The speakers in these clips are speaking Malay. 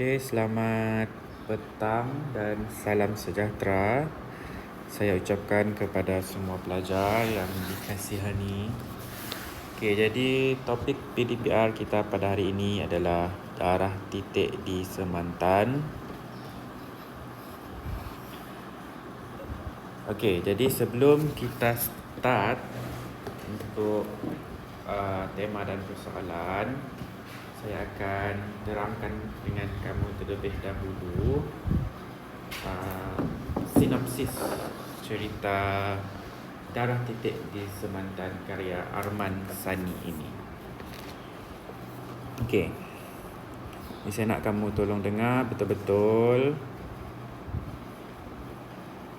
Okey, selamat petang dan salam sejahtera. Saya ucapkan kepada semua pelajar yang dikasihani. Okey, jadi topik PDPR kita pada hari ini adalah darah titik di semantan. Okey, jadi sebelum kita start untuk tema dan persoalan, saya akan terangkan dengan kamu terlebih dahulu sinopsis cerita Darah Titik di Semantan karya Arman Sani ini. Okey, ini saya nak kamu tolong dengar betul-betul.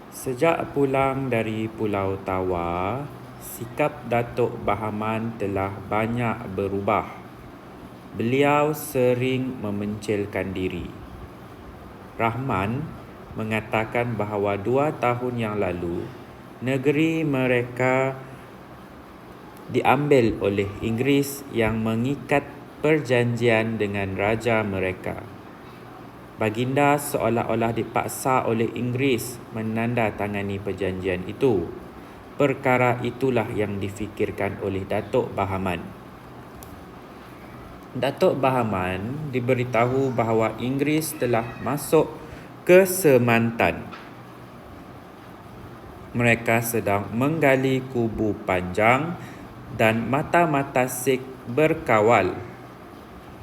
Sejak pulang dari Pulau Tawa, sikap Datuk Bahaman telah banyak berubah. Beliau sering memencilkan diri. Rahman mengatakan bahawa 2 tahun yang lalu, negeri mereka diambil oleh Inggeris yang mengikat perjanjian dengan raja mereka. Baginda seolah-olah dipaksa oleh Inggeris menandatangani perjanjian itu. Perkara itulah yang difikirkan oleh Datuk Bahaman. Datuk Bahaman diberitahu bahawa Inggeris telah masuk ke Semantan. Mereka sedang menggali kubu panjang dan mata-mata Sikh berkawal.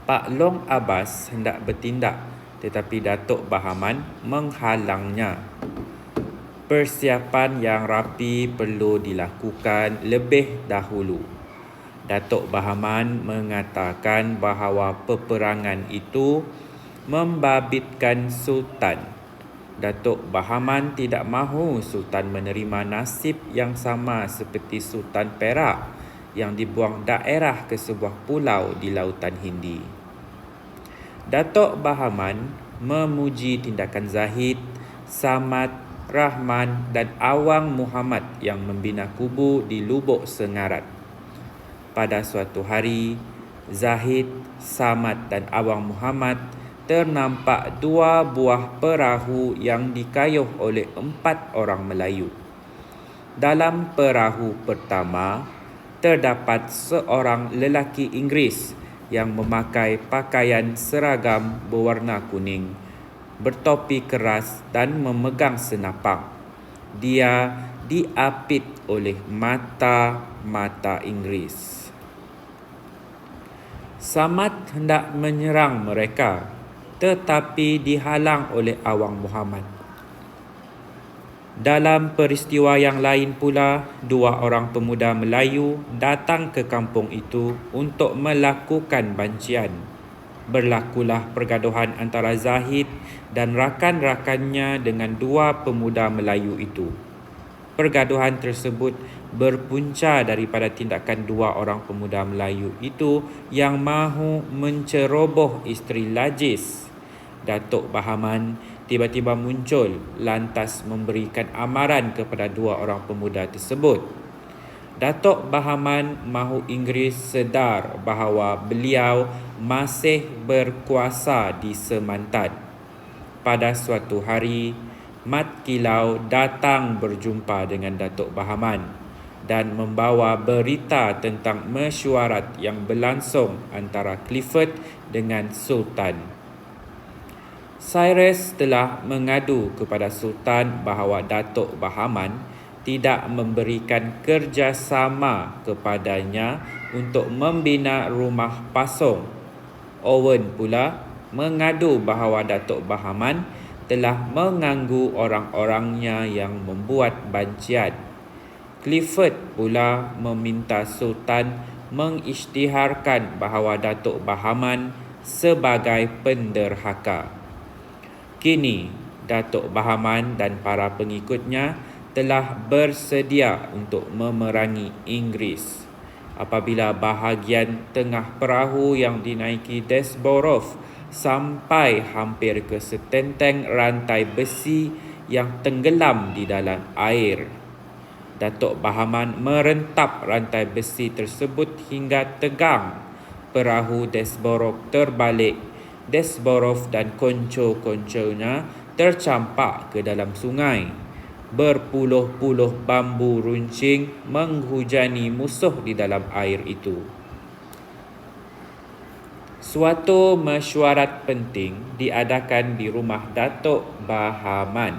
Pak Long Abbas hendak bertindak, tetapi Datuk Bahaman menghalangnya. Persiapan yang rapi perlu dilakukan lebih dahulu. Datuk Bahaman mengatakan bahawa peperangan itu membabitkan Sultan. Datuk Bahaman tidak mahu Sultan menerima nasib yang sama seperti Sultan Perak yang dibuang daerah ke sebuah pulau di Lautan Hindi. Datuk Bahaman memuji tindakan Zahid, Samad, Rahman dan Awang Muhammad yang membina kubu di Lubuk Sengarat. Pada suatu hari, Zahid, Samad dan Awang Muhammad ternampak 2 buah perahu yang dikayuh oleh 4 orang Melayu. Dalam perahu pertama, terdapat seorang lelaki Inggeris yang memakai pakaian seragam berwarna kuning, bertopi keras dan memegang senapang. Dia diapit oleh mata-mata Inggeris. Samad hendak menyerang mereka, tetapi dihalang oleh Awang Muhammad. Dalam peristiwa yang lain pula, 2 orang pemuda Melayu datang ke kampung itu untuk melakukan bancian. Berlakulah pergaduhan antara Zahid dan rakan-rakannya dengan 2 pemuda Melayu itu. Pergaduhan tersebut berpunca daripada tindakan 2 orang pemuda Melayu itu yang mahu menceroboh isteri Lajis. Datuk Bahaman tiba-tiba muncul lantas memberikan amaran kepada 2 orang pemuda tersebut. Datuk Bahaman mahu Inggeris sedar bahawa beliau masih berkuasa di Semantan. Pada suatu hari, Mat Kilau datang berjumpa dengan Datuk Bahaman dan membawa berita tentang mesyuarat yang berlangsung antara Clifford dengan Sultan. Cyrus telah mengadu kepada Sultan bahawa Datuk Bahaman tidak memberikan kerjasama kepadanya untuk membina rumah pasung. Owen pula mengadu bahawa Datuk Bahaman telah mengganggu orang-orangnya yang membuat bancian. Clifford pula meminta Sultan mengisytiharkan bahawa Datuk Bahaman sebagai penderhaka. Kini, Datuk Bahaman dan para pengikutnya telah bersedia untuk memerangi Inggeris. Apabila bahagian tengah perahu yang dinaiki Desborov sampai hampir ke setenteng rantai besi yang tenggelam di dalam air, Datuk Bahaman merentap rantai besi tersebut hingga tegang. Perahu Desborov terbalik Desborov dan konco-konconya tercampak ke dalam sungai. Berpuluh-puluh bambu runcing menghujani musuh di dalam air itu. Suatu mesyuarat penting diadakan di rumah Datuk Bahaman.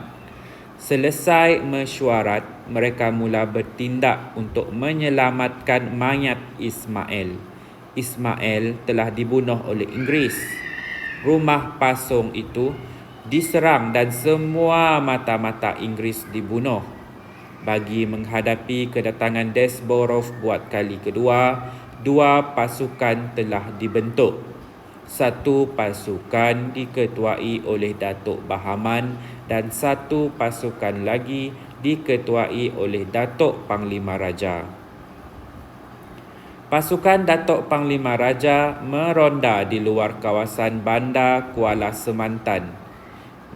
Selesai mesyuarat, mereka mula bertindak untuk menyelamatkan mayat Ismail. Ismail telah dibunuh oleh Inggeris. Rumah pasung itu diserang dan semua mata-mata Inggeris dibunuh. Bagi menghadapi kedatangan Desborov buat kali kedua, dua pasukan telah dibentuk. Satu pasukan diketuai oleh Datuk Bahaman dan satu pasukan lagi diketuai oleh Datuk Panglima Raja. Pasukan Datuk Panglima Raja meronda di luar kawasan bandar Kuala Semantan.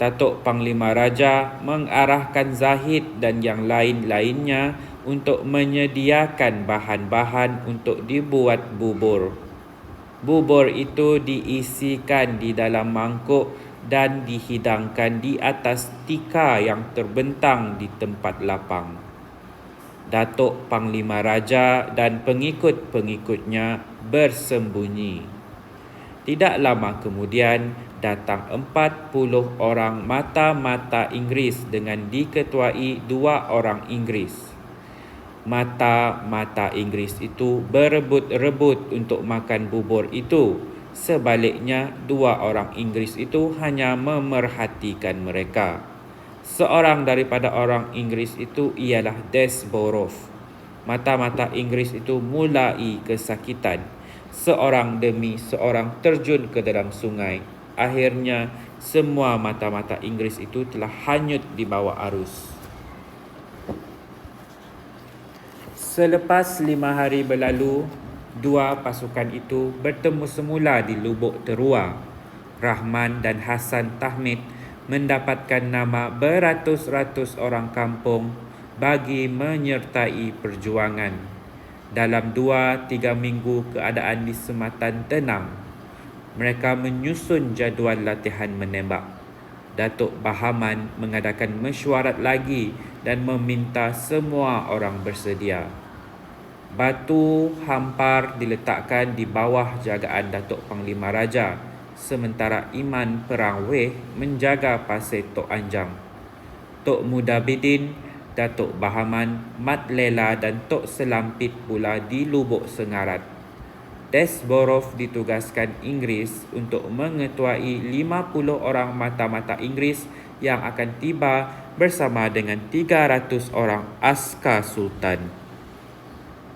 Datuk Panglima Raja mengarahkan Zahid dan yang lain-lainnya untuk menyediakan bahan-bahan untuk dibuat bubur. Bubur itu diisikan di dalam mangkuk dan dihidangkan di atas tikar yang terbentang di tempat lapang. Datuk Panglima Raja dan pengikut-pengikutnya bersembunyi. Tidak lama kemudian, datang 40 orang mata-mata Inggeris dengan diketuai 2 orang Inggeris. Mata-mata Inggeris itu berebut-rebut untuk makan bubur itu. Sebaliknya, 2 orang Inggeris itu hanya memerhatikan mereka. Seorang daripada orang Inggeris itu ialah Desborov. Mata-mata Inggeris itu mulai kesakitan. Seorang demi seorang terjun ke dalam sungai. Akhirnya, semua mata-mata Inggeris itu telah hanyut di bawah arus. Selepas 5 hari berlalu, dua pasukan itu bertemu semula di Lubuk Terua. Rahman dan Hasan Tahmid mendapatkan nama beratus-ratus orang kampung bagi menyertai perjuangan. Dalam 2-3 minggu keadaan di Sematan tenang. Mereka menyusun jadual latihan menembak. Datuk Bahaman mengadakan mesyuarat lagi dan meminta semua orang bersedia. Batu hampar diletakkan di bawah jagaan Datuk Panglima Raja, sementara Iman Perang Weh menjaga pasir Tok Anjang. Tok Muda Bidin, Datuk Bahaman, Mat Lela dan Tok Selampit pula di Lubuk Sengarat. Desborov ditugaskan Inggeris untuk mengetuai 50 orang mata-mata Inggeris yang akan tiba bersama dengan 300 orang askar Sultan.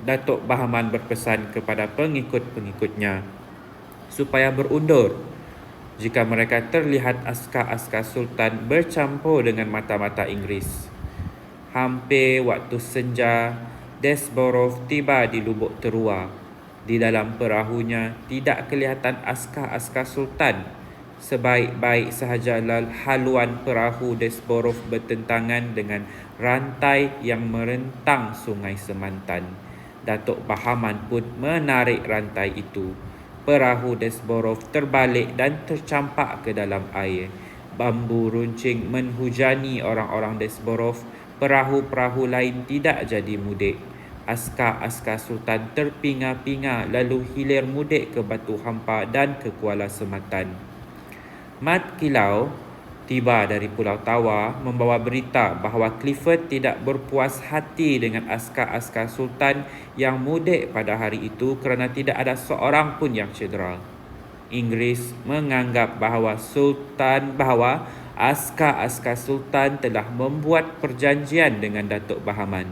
Datuk Bahaman berpesan kepada pengikut-pengikutnya supaya berundur jika mereka terlihat askar-askar Sultan bercampur dengan mata-mata Inggeris. Hampir waktu senja, Desborov tiba di Lubuk Terua. Di dalam perahunya tidak kelihatan askar-askar Sultan. Sebaik-baik sahaja haluan perahu Desborov bertentangan dengan rantai yang merentang Sungai Semantan. Datuk Bahaman pun menarik rantai itu. Perahu Desborov terbalik dan tercampak ke dalam air. Bambu runcing menghujani orang-orang Desborov. Perahu-perahu lain tidak jadi mudik. Askar-askar Sultan terpinga-pinga lalu hilir mudik ke Batu Hampa dan ke Kuala Sematan. Mat Kilau tiba dari Pulau Tawa membawa berita bahawa Clifford tidak berpuas hati dengan askar-askar Sultan yang mudik pada hari itu kerana tidak ada seorang pun yang cedera. Inggeris menganggap bahawa askar-askar Sultan telah membuat perjanjian dengan Datuk Bahaman.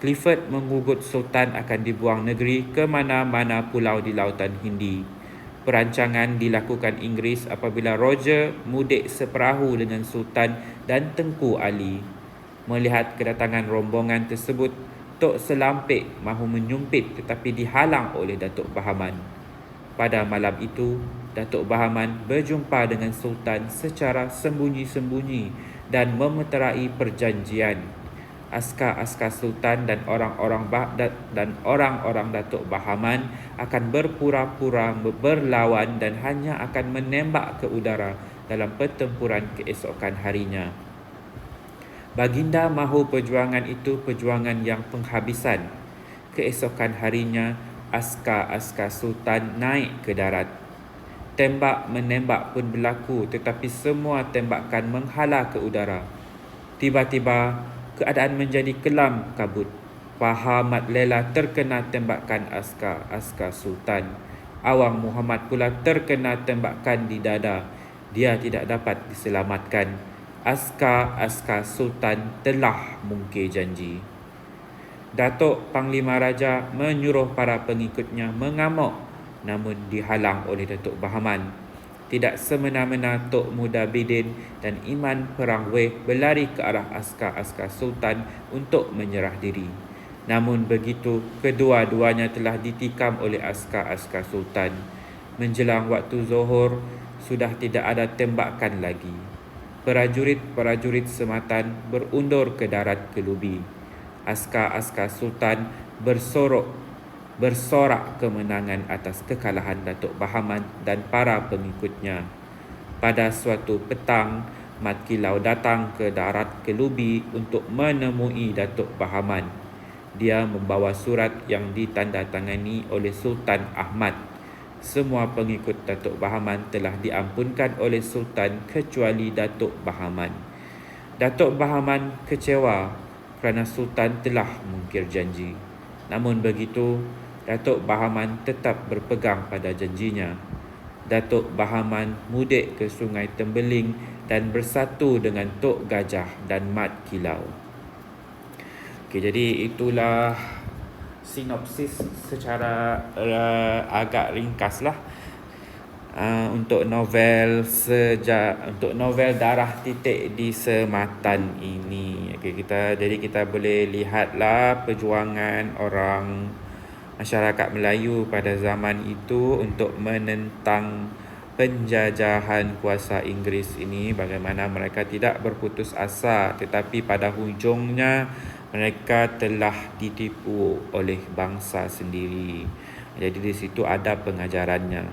Clifford mengugut Sultan akan dibuang negeri ke mana-mana pulau di Lautan Hindi. Perancangan dilakukan Inggeris apabila Roger mudik seperahu dengan Sultan dan Tengku Ali. Melihat kedatangan rombongan tersebut, Tok Selampit mahu menyumpit tetapi dihalang oleh Datuk Bahaman. Pada malam itu, Datuk Bahaman berjumpa dengan Sultan secara sembunyi-sembunyi dan memeterai perjanjian. askar-askar Sultan dan orang-orang Datuk Bahaman akan berpura-pura berlawan dan hanya akan menembak ke udara dalam pertempuran keesokan harinya. Baginda mahu perjuangan itu perjuangan yang penghabisan. Keesokan harinya, askar-askar Sultan naik ke darat. Tembak-menembak pun berlaku, tetapi semua tembakan menghala ke udara. Tiba-tiba, keadaan menjadi kelam kabut. Paha Mat Lela terkena tembakan askar-askar Sultan. Awang Muhammad pula terkena tembakan di dada. Dia tidak dapat diselamatkan. Askar-askar Sultan telah mungkir janji. Datuk Panglima Raja menyuruh para pengikutnya mengamuk, namun dihalang oleh Datuk Bahaman. Tidak semena-mena Tok Muda Bidin dan Iman Perang Weh berlari ke arah askar-askar Sultan untuk menyerah diri. Namun begitu, kedua-duanya telah ditikam oleh askar-askar Sultan. Menjelang waktu zuhur, sudah tidak ada tembakan lagi. Prajurit-prajurit Sematan berundur ke darat Kelubi. Askar-askar Sultan bersorak kemenangan atas kekalahan Datuk Bahaman dan para pengikutnya. Pada suatu petang, Mat Kilau datang ke darat Kelubi untuk menemui Datuk Bahaman. Dia membawa surat yang ditandatangani oleh Sultan Ahmad. Semua pengikut Datuk Bahaman telah diampunkan oleh Sultan kecuali Datuk Bahaman. Datuk Bahaman kecewa kerana Sultan telah mungkir janji. Namun begitu, Datuk Bahaman tetap berpegang pada janjinya. Datuk Bahaman mudik ke Sungai Tembeling dan bersatu dengan Tok Gajah dan Mat Kilau. Okey, jadi itulah sinopsis secara agak ringkas lah untuk novel Darah Titik di Sematan ini. Okey, jadi kita boleh lihatlah perjuangan orang masyarakat Melayu pada zaman itu untuk menentang penjajahan kuasa Inggeris ini, bagaimana mereka tidak berputus asa, tetapi pada hujungnya mereka telah ditipu oleh bangsa sendiri. Jadi di situ ada pengajarannya.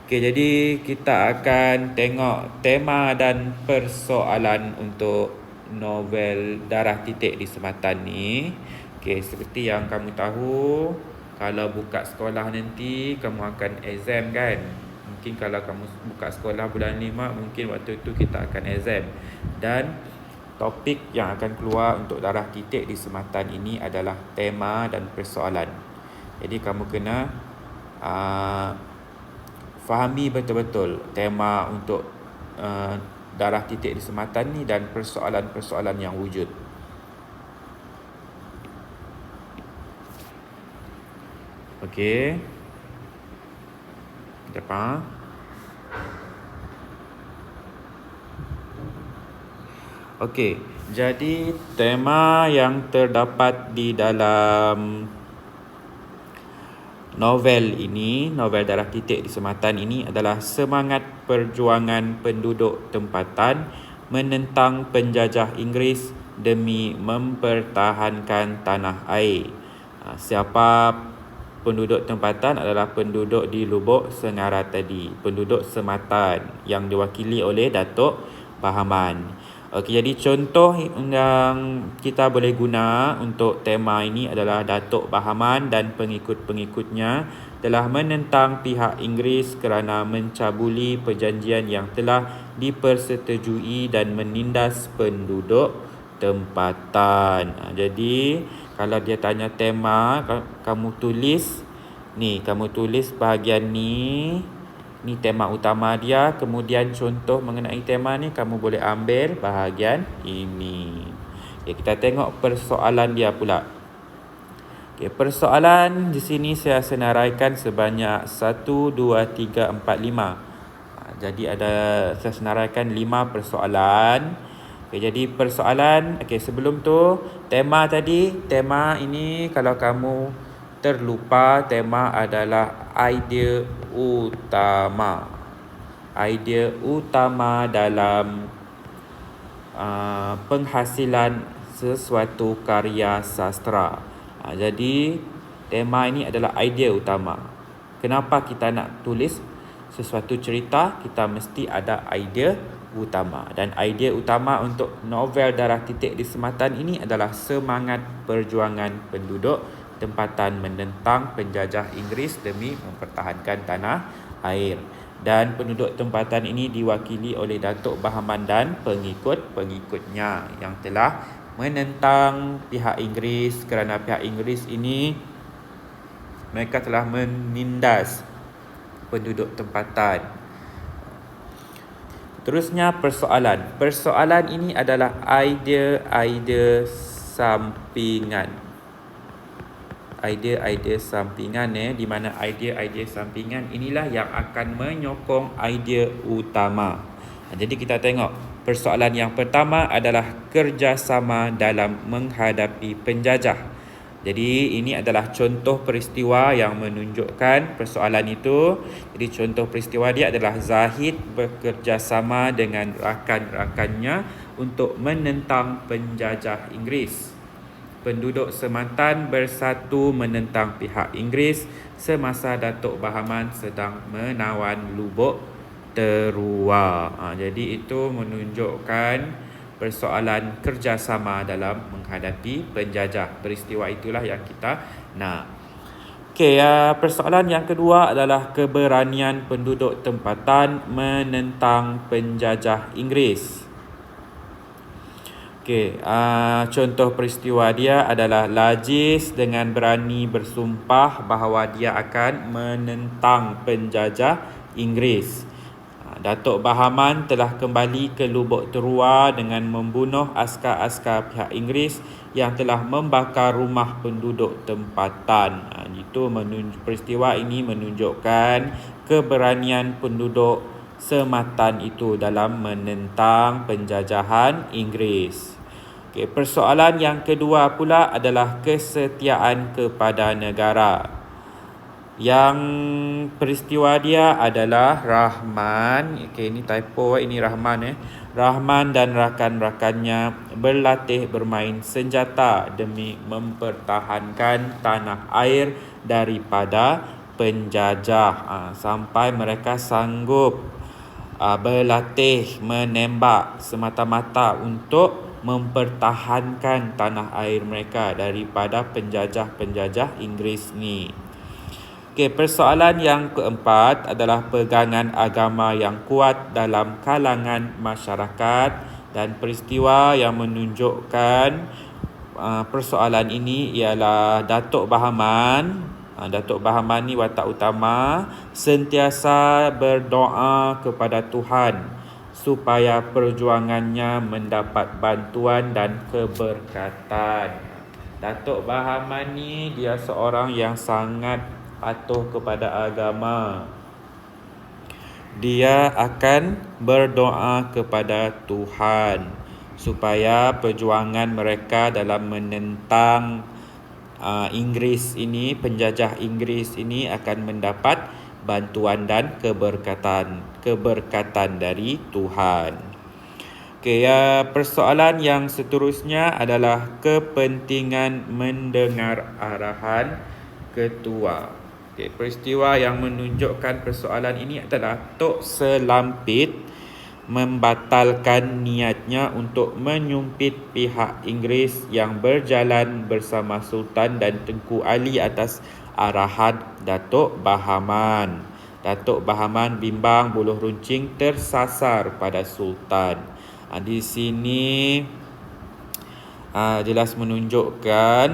Okey, jadi kita akan tengok tema dan persoalan untuk novel Darah Titik di Sematan ni. Okey, seperti yang kamu tahu, kalau buka sekolah nanti kamu akan exam kan. Mungkin kalau kamu buka sekolah bulan 5, mungkin waktu itu kita akan exam. Dan topik yang akan keluar untuk Darah Titik di Sematan ini adalah tema dan persoalan. Jadi kamu kena fahami betul-betul tema untuk Darah Titik di Sematan ni dan persoalan-persoalan yang wujud. Okey. Kita faham? Okey, jadi tema yang terdapat di dalam novel ini, novel Darah Titik di Sematan ini adalah semangat perjuangan penduduk tempatan menentang penjajah Inggeris demi mempertahankan tanah air. Siapa penduduk tempatan adalah penduduk di Lubuk Sengara tadi, penduduk Sematan yang diwakili oleh Datuk Bahaman. Okey, jadi contoh yang kita boleh guna untuk tema ini adalah Datuk Bahaman dan pengikut-pengikutnya telah menentang pihak Inggeris kerana mencabuli perjanjian yang telah dipersetujui dan menindas penduduk tempatan. Jadi kalau dia tanya tema, kamu tulis bahagian ni tema utama dia, kemudian contoh mengenai tema ni kamu boleh ambil bahagian ini. Okay, kita tengok persoalan dia pula. Okay, persoalan di sini saya senaraikan sebanyak 1, 2, 3, 4, 5. Jadi saya senaraikan 5 persoalan. Okay, jadi persoalan, sebelum tu tema ini kalau kamu terlupa, tema adalah idea utama. Idea utama dalam penghasilan sesuatu karya sastra. Jadi tema ini adalah idea utama. Kenapa kita nak tulis sesuatu cerita? Kita mesti ada idea utama. Dan idea utama untuk novel Darah Titik di Sematan ini adalah semangat perjuangan penduduk tempatan menentang penjajah Inggeris demi mempertahankan tanah air. Dan penduduk tempatan ini diwakili oleh Datuk Bahaman dan pengikut-pengikutnya yang telah menentang pihak Inggeris, kerana pihak Inggeris ini mereka telah menindas penduduk tempatan. Terusnya persoalan. Persoalan ini adalah idea-idea sampingan. Idea-idea sampingan di mana idea-idea sampingan inilah yang akan menyokong idea utama. Jadi kita tengok persoalan yang pertama adalah kerjasama dalam menghadapi penjajah. Jadi ini adalah contoh peristiwa yang menunjukkan persoalan itu. Jadi contoh peristiwa dia adalah Zahid bekerjasama dengan rakan-rakannya untuk menentang penjajah Inggeris. Penduduk Sematan bersatu menentang pihak Inggeris semasa Datuk Bahaman sedang menawan Lubuk Terua. Jadi itu menunjukkan persoalan kerjasama dalam menghadapi penjajah. Peristiwa itulah yang kita nak. Persoalan yang kedua adalah keberanian penduduk tempatan menentang penjajah Inggeris. Contoh peristiwa dia adalah Lajis dengan berani bersumpah bahawa dia akan menentang penjajah Inggeris. Datuk Bahaman telah kembali ke Lubuk Terua dengan membunuh askar-askar pihak Inggeris yang telah membakar rumah penduduk tempatan. Peristiwa ini menunjukkan keberanian penduduk Sematan itu dalam menentang penjajahan Inggeris. Persoalan yang kedua pula adalah kesetiaan kepada negara. Yang peristiwa dia adalah Rahman. Ini typo, ini Rahman. Rahman dan rakan-rakannya berlatih bermain senjata demi mempertahankan tanah air daripada penjajah. Sampai mereka sanggup berlatih menembak semata-mata untuk mempertahankan tanah air mereka daripada penjajah-penjajah Inggeris ni. Persoalan yang keempat adalah pegangan agama yang kuat dalam kalangan masyarakat, dan peristiwa yang menunjukkan persoalan ini ialah Datuk Bahaman. Datuk Bahaman ni watak utama, sentiasa berdoa kepada Tuhan supaya perjuangannya mendapat bantuan dan keberkatan. Datuk Bahaman ni dia seorang yang sangat patuh kepada agama. Dia akan berdoa kepada Tuhan supaya perjuangan mereka dalam menentang Inggeris ini, penjajah Inggeris ini akan mendapat bantuan dan keberkatan dari Tuhan. Persoalan yang seterusnya adalah kepentingan mendengar arahan ketua. Peristiwa yang menunjukkan persoalan ini adalah Tok Selampit membatalkan niatnya untuk menyumpit pihak Inggeris yang berjalan bersama Sultan dan Tengku Ali atas arahan Datuk Bahaman. Datuk Bahaman bimbang buluh runcing tersasar pada Sultan. Di sini jelas menunjukkan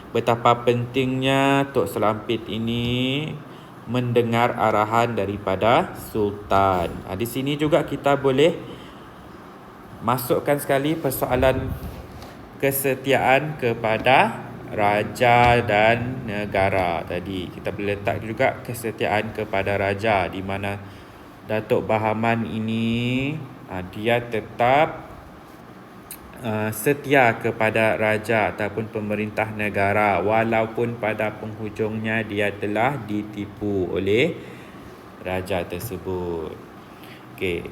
betapa pentingnya Tok Selampit ini mendengar arahan daripada Sultan. Di sini juga kita boleh masukkan sekali persoalan kesetiaan kepada raja dan negara. Tadi kita boleh letak juga kesetiaan kepada raja, di mana Datuk Bahaman ini dia tetap setia kepada raja ataupun pemerintah negara, walaupun pada penghujungnya dia telah ditipu oleh raja tersebut.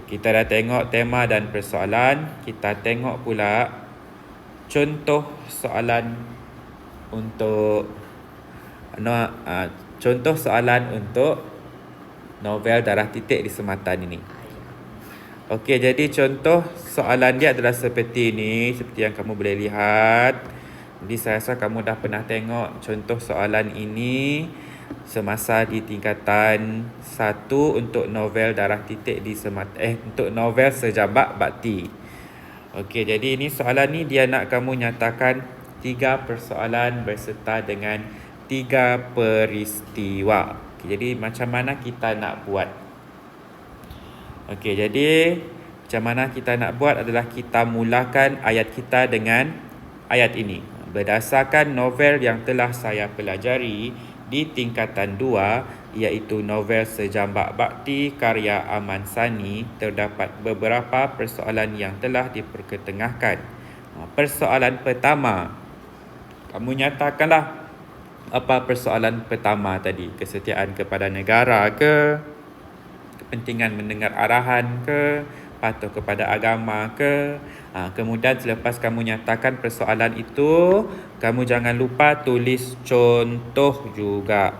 Kita dah tengok tema dan persoalan. Kita tengok pula contoh soalan untuk contoh soalan untuk novel Darah Titik di Sematan ini. Okey, jadi contoh soalan dia adalah seperti ini, seperti yang kamu boleh lihat. Jadi saya rasa kamu dah pernah tengok contoh soalan ini semasa di tingkatan 1 untuk novel Darah Titik di Sematan, untuk novel Sejabak Bakti. Okey, jadi ini soalan ni dia nak kamu nyatakan 3 persoalan berserta dengan 3 peristiwa. Okey, jadi macam mana kita nak buat? Okey, jadi macam mana kita nak buat adalah kita mulakan ayat kita dengan ayat ini. Berdasarkan novel yang telah saya pelajari di tingkatan 2, iaitu novel Sejambak Bakti karya Aman Sani, terdapat beberapa persoalan yang telah diperketengahkan. Persoalan pertama, kamu nyatakanlah apa persoalan pertama tadi. Kesetiaan kepada negara ke? Kepentingan mendengar arahan ke? Patuh kepada agama ke? Kemudian selepas kamu nyatakan persoalan itu, kamu jangan lupa tulis contoh juga.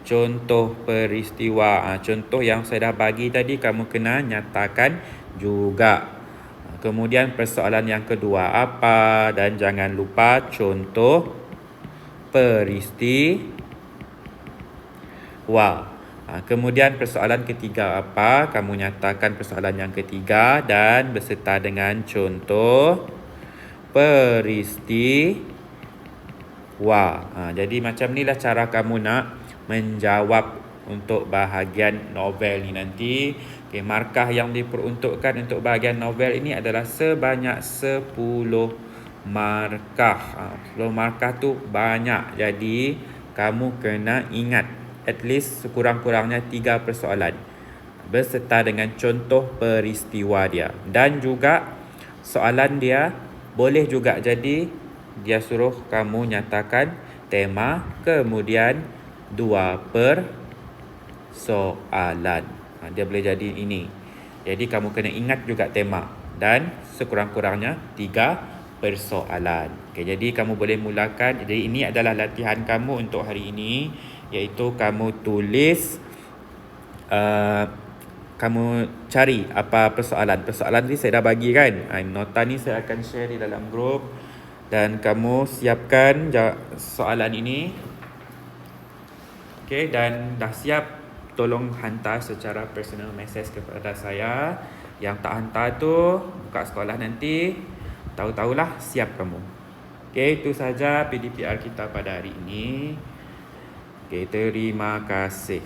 Contoh peristiwa. Contoh yang saya dah bagi tadi kamu kena nyatakan juga. Kemudian persoalan yang kedua apa? Dan jangan lupa contoh peristiwa. Kemudian persoalan ketiga apa? Kamu nyatakan persoalan yang ketiga dan beserta dengan contoh peristiwa. Jadi macam inilah cara kamu nak menjawab untuk bahagian novel ni nanti. Okay, markah yang diperuntukkan untuk bahagian novel ini adalah sebanyak 10 markah. 10 markah tu banyak. Jadi kamu kena ingat at least sekurang-kurangnya 3 persoalan beserta dengan contoh peristiwa dia. Dan juga soalan dia boleh juga jadi dia suruh kamu nyatakan tema kemudian 2 persoalan. Dia boleh jadi ini. Jadi kamu kena ingat juga tema dan sekurang-kurangnya 3 persoalan. Okay, jadi kamu boleh mulakan. Jadi ini adalah latihan kamu untuk hari ini, iaitu kamu tulis, kamu cari apa persoalan. Persoalan ni saya dah bagi kan. Nota ni saya akan share di dalam grup. Dan kamu siapkan soalan ini. Okay, dan dah siap, tolong hantar secara personal message kepada saya. Yang tak hantar tu, buka sekolah nanti, tahu-tahulah siap kamu. Okay, itu saja PDPR kita pada hari ini. Okay, terima kasih.